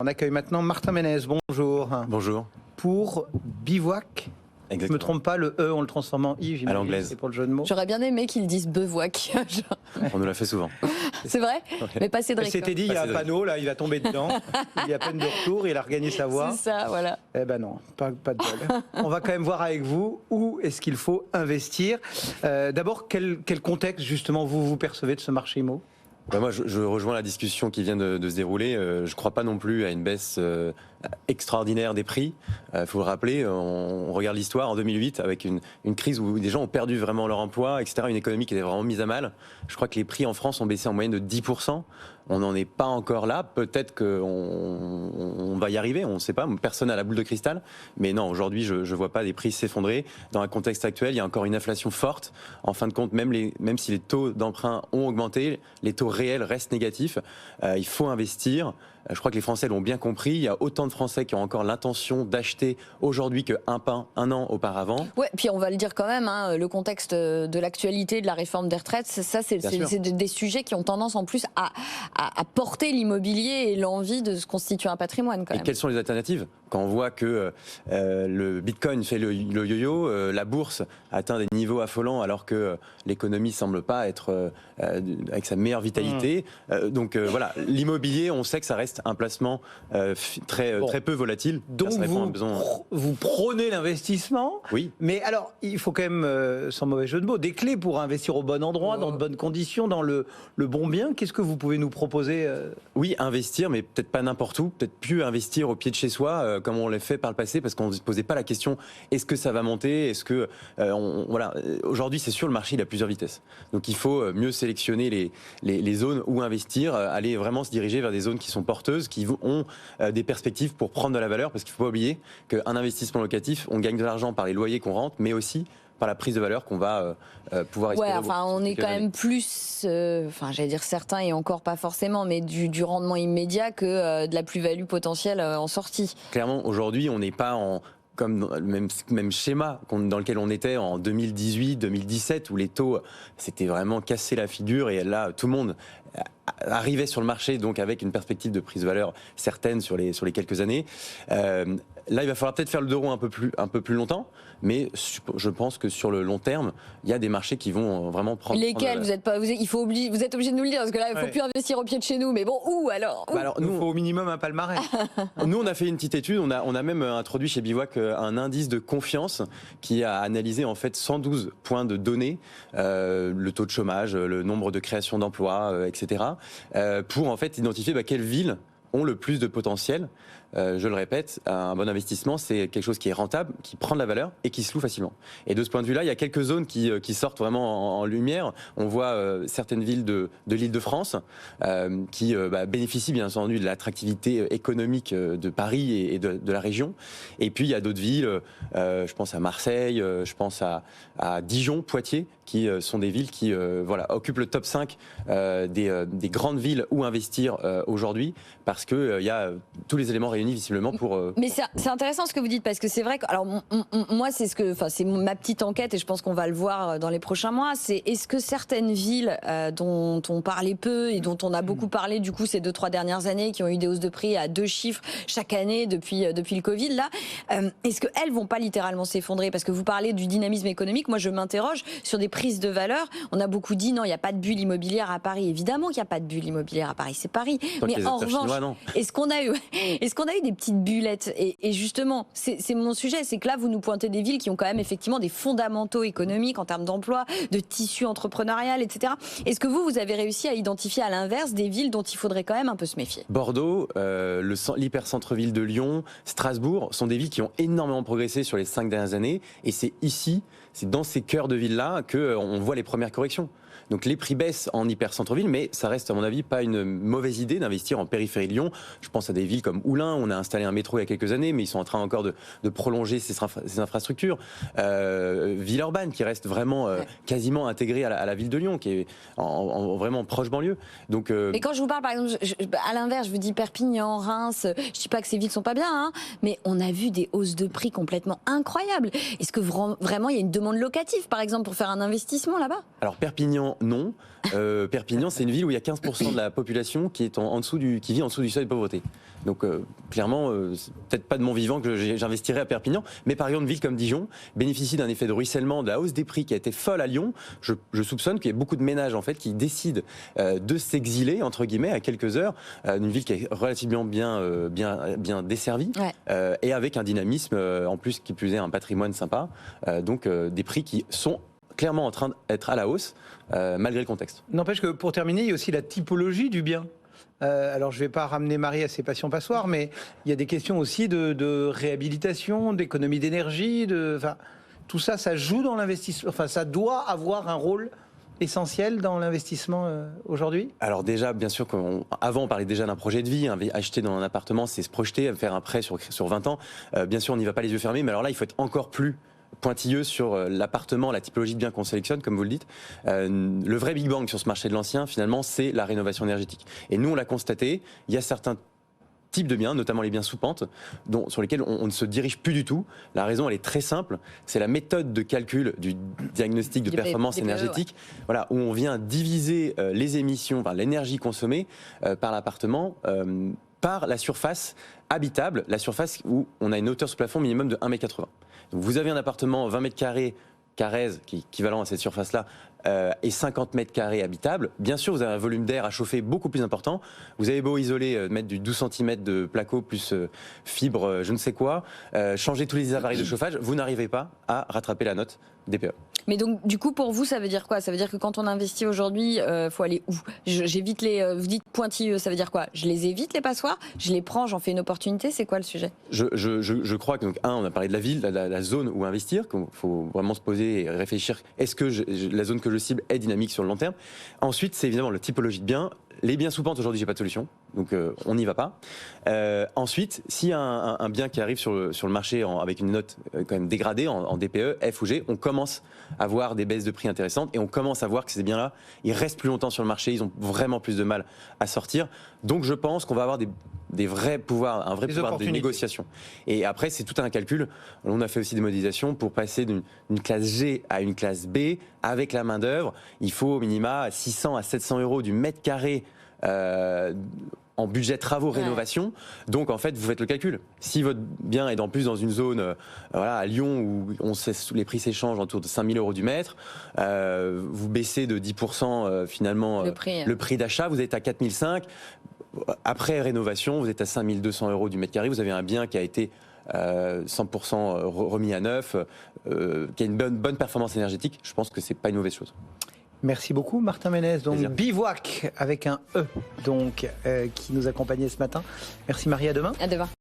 On accueille maintenant Martin Ménez, bonjour. Bonjour. Pour Bivouac. Exactement. Je ne me trompe pas, le E, on le transforme en I, j'imagine. À l'anglaise. C'est pour le jeu de mots. J'aurais bien aimé qu'ils disent bivouac. On nous l'a fait souvent. C'est vrai, mais pas Cédric. C'était dit, il y a un panneau, là, il va tomber dedans. Il est à peine de retour, il a regagné sa voix. C'est ça, voilà. Eh ben non, pas de bol. On va quand même voir avec vous où est-ce qu'il faut investir. D'abord, quel contexte, justement, vous percevez de ce marché IMO ? Moi, je rejoins la discussion qui vient de se dérouler. Je ne crois pas non plus à une baisse extraordinaire des prix. Il faut le rappeler, on regarde l'histoire en 2008 avec une crise où des gens ont perdu vraiment leur emploi, etc. Une économie qui était vraiment mise à mal. Je crois que les prix en France ont baissé en moyenne de 10%. On n'en est pas encore là. Peut-être qu'on va y arriver, on ne sait pas. Personne n'a la boule de cristal. Mais non, aujourd'hui, je ne vois pas des prix s'effondrer. Dans un contexte actuel, il y a encore une inflation forte. En fin de compte, même si les taux d'emprunt ont augmenté, les taux réels restent négatifs. Il faut investir. Je crois que les Français l'ont bien compris. Il y a autant de Français qui ont encore l'intention d'acheter aujourd'hui un an auparavant. Ouais, puis on va le dire quand même, hein, le contexte de l'actualité de la réforme des retraites, c'est des sujets qui ont tendance en plus à porter l'immobilier et l'envie de se constituer un patrimoine quand même. Et quelles sont les alternatives ? Quand on voit que le Bitcoin fait le yo-yo, la bourse atteint des niveaux affolants alors que l'économie semble pas être avec sa meilleure vitalité. Donc voilà, l'immobilier, on sait que ça reste un placement très peu volatile. Donc vous prônez l'investissement. Oui. Mais alors, il faut quand même, sans mauvais jeu de mots, des clés pour investir au bon endroit, dans de bonnes conditions, dans le bon bien. Qu'est-ce que vous pouvez nous proposer ? Oui, investir, mais peut-être pas n'importe où. Peut-être plus investir au pied de chez soi, comme on l'a fait par le passé, parce qu'on ne se posait pas la question est-ce que ça va monter ? Est-ce que voilà. Aujourd'hui, c'est sûr, le marché il a plusieurs vitesses. Donc il faut mieux sélectionner les zones où investir, aller vraiment se diriger vers des zones qui sont porteuses, qui ont des perspectives pour prendre de la valeur, parce qu'il ne faut pas oublier qu'un investissement locatif, on gagne de l'argent par les loyers qu'on rentre, mais aussi par la prise de valeur qu'on va pouvoir espérer. Ouais, enfin, on est quand même plus, j'allais dire certains et encore pas forcément, mais du rendement immédiat que de la plus-value potentielle en sortie. Clairement, aujourd'hui, on n'est pas comme dans le même schéma dans lequel on était en 2018, 2017, où les taux s'étaient vraiment cassé la figure, et là, tout le monde arrivait sur le marché, donc avec une perspective de prise de valeur certaine sur les quelques années. Là, il va falloir peut-être faire le deux roues un peu plus longtemps, mais je pense que sur le long terme, il y a des marchés qui vont vraiment prendre. Lesquels vous êtes obligé de nous le dire, parce que là, il ne faut plus investir au pied de chez nous. Mais bon, où alors ? Alors, nous, il faut au minimum un palmarès. Nous, on a fait une petite étude. On a même introduit chez Bivouac un indice de confiance qui a analysé en fait 112 points de données, le taux de chômage, le nombre de créations d'emplois, etc. Pour en fait identifier quelles villes ont le plus de potentiel. Je le répète, un bon investissement, c'est quelque chose qui est rentable, qui prend de la valeur et qui se loue facilement. Et de ce point de vue-là, il y a quelques zones qui sortent vraiment en lumière. On voit certaines villes de l'Île-de-France qui bénéficient bien entendu de l'attractivité économique de Paris et de la région. Et puis il y a d'autres villes, je pense à Marseille, je pense à Dijon, Poitiers, qui sont des villes qui occupent le top 5 des grandes villes où investir aujourd'hui, parce qu'il y a tous les éléments réunis visiblement pour... Mais c'est intéressant ce que vous dites, parce que c'est vrai que... Alors moi, c'est ma petite enquête, et je pense qu'on va le voir dans les prochains mois, c'est est-ce que certaines villes dont on parlait peu et dont on a beaucoup parlé du coup ces 2-3 dernières années, qui ont eu des hausses de prix à 2 chiffres chaque année depuis le Covid, là, est-ce qu'elles vont pas littéralement s'effondrer ? Parce que vous parlez du dynamisme économique, moi je m'interroge sur des prises de valeur. On a beaucoup dit non, il n'y a pas de bulle immobilière à Paris. Évidemment qu'il n'y a pas de bulle immobilière à Paris, c'est Paris. Mais en revanche, est-ce qu'on a eu des petites bullettes ? Et justement, c'est mon sujet, c'est que là, vous nous pointez des villes qui ont quand même effectivement des fondamentaux économiques en termes d'emploi, de tissu entrepreneurial, etc. Est-ce que vous avez réussi à identifier à l'inverse des villes dont il faudrait quand même un peu se méfier ? Bordeaux, l'hyper-centre-ville de Lyon, Strasbourg sont des villes qui ont énormément progressé sur les 5 dernières années, et c'est dans ces cœurs de villes-là qu'on voit les premières corrections. Donc les prix baissent en hyper-centre-ville, mais ça reste à mon avis pas une mauvaise idée d'investir en périphérie de Lyon. Je pense à des villes comme Oullins, on a installé un métro il y a quelques années, mais ils sont en train encore de prolonger ces infrastructures. Villeurbanne qui reste vraiment quasiment intégrée à la ville de Lyon, qui est vraiment proche banlieue. Donc, Mais quand je vous parle par exemple, à l'inverse, je vous dis Perpignan, Reims, je dis pas que ces villes sont pas bien, hein, mais on a vu des hausses de prix complètement incroyables. Est-ce que vraiment il y a une demande locative par exemple pour faire un investissement là-bas ? Alors Perpignan, non. Perpignan, c'est une ville où il y a 15% de la population qui est qui vit en dessous du seuil de pauvreté. Donc clairement, c'est peut-être pas de mon vivant que j'investirais à Perpignan, mais par exemple une ville comme Dijon bénéficie d'un effet de ruissellement, de la hausse des prix qui a été folle à Lyon. Je soupçonne qu'il y a beaucoup de ménages en fait qui décident de s'exiler entre guillemets à quelques heures d'une ville qui est relativement bien desservie et avec un dynamisme en plus qui plus est un patrimoine sympa. Donc des prix qui sont clairement en train d'être à la hausse, malgré le contexte. N'empêche que pour terminer, il y a aussi la typologie du bien. Alors je ne vais pas ramener Marie à ses passions passoires, mais il y a des questions aussi de réhabilitation, d'économie d'énergie, tout ça, ça joue dans l'investissement. Enfin, ça doit avoir un rôle essentiel dans l'investissement aujourd'hui. Alors déjà, bien sûr, avant on parlait déjà d'un projet de vie. Acheter dans un appartement, c'est se projeter, faire un prêt sur 20 ans. Bien sûr, on n'y va pas les yeux fermés, mais alors là, il faut être encore plus pointilleux sur l'appartement, la typologie de biens qu'on sélectionne, comme vous le dites. Le vrai Big Bang sur ce marché de l'ancien, finalement, c'est la rénovation énergétique. Et nous, on l'a constaté, il y a certains types de biens, notamment les biens sous pente, sur lesquels on ne se dirige plus du tout. La raison, elle est très simple, c'est la méthode de calcul du diagnostic de performance énergétique, voilà, où on vient diviser les émissions, enfin, l'énergie consommée par l'appartement, par la surface habitable, la surface où on a une hauteur sous plafond minimum de 1,80 m. Donc vous avez un appartement 20 mètres carrés, Carrez, qui est équivalent à cette surface-là, et 50 mètres carrés habitables. Bien sûr, vous avez un volume d'air à chauffer beaucoup plus important. Vous avez beau isoler, mettre du 12 cm de placo plus fibre, je ne sais quoi, changer tous les appareils de chauffage, vous n'arrivez pas à rattraper la note DPE. Mais donc, du coup, pour vous, ça veut dire quoi? Ça veut dire que quand on investit aujourd'hui, faut aller où? J'évite vous dites pointilleux, ça veut dire quoi? Je les évite, les passoires? Je les prends, j'en fais une opportunité? C'est quoi le sujet? Je crois que, donc, on a parlé de la ville, la zone où investir, qu'il faut vraiment se poser et réfléchir. Est-ce que la zone que je cible est dynamique sur le long terme? Ensuite, c'est évidemment la typologie de biens. Les biens sous pente, aujourd'hui, j'ai pas de solution, donc on n'y va pas. Ensuite, s'il y a un bien qui arrive sur le marché avec une note quand même dégradée en DPE, F ou G, on commence à voir des baisses de prix intéressantes et on commence à voir que ces biens-là, ils restent plus longtemps sur le marché, ils ont vraiment plus de mal à sortir. Donc je pense qu'on va avoir des vrais pouvoirs, un vrai pouvoir de négociation. Et après, c'est tout un calcul. On a fait aussi des modélisations pour passer d'une classe G à une classe B avec la main-d'œuvre. Il faut au minima 600 à 700 euros du mètre carré en budget travaux rénovation. Donc en fait, vous faites le calcul. Si votre bien est en plus dans une zone à Lyon où les prix s'échangent autour de 5 000 euros du mètre, vous baissez de 10% finalement le prix d'achat, vous êtes à 4 500. Après rénovation, vous êtes à 5 200 euros du mètre carré. Vous avez un bien qui a été 100% remis à neuf, qui a une bonne performance énergétique. Je pense que c'est pas une mauvaise chose. Merci beaucoup Martin Ménez, donc Plaisir. Bivouac avec un E, donc qui nous accompagnait ce matin. Merci Marie, à demain. À demain.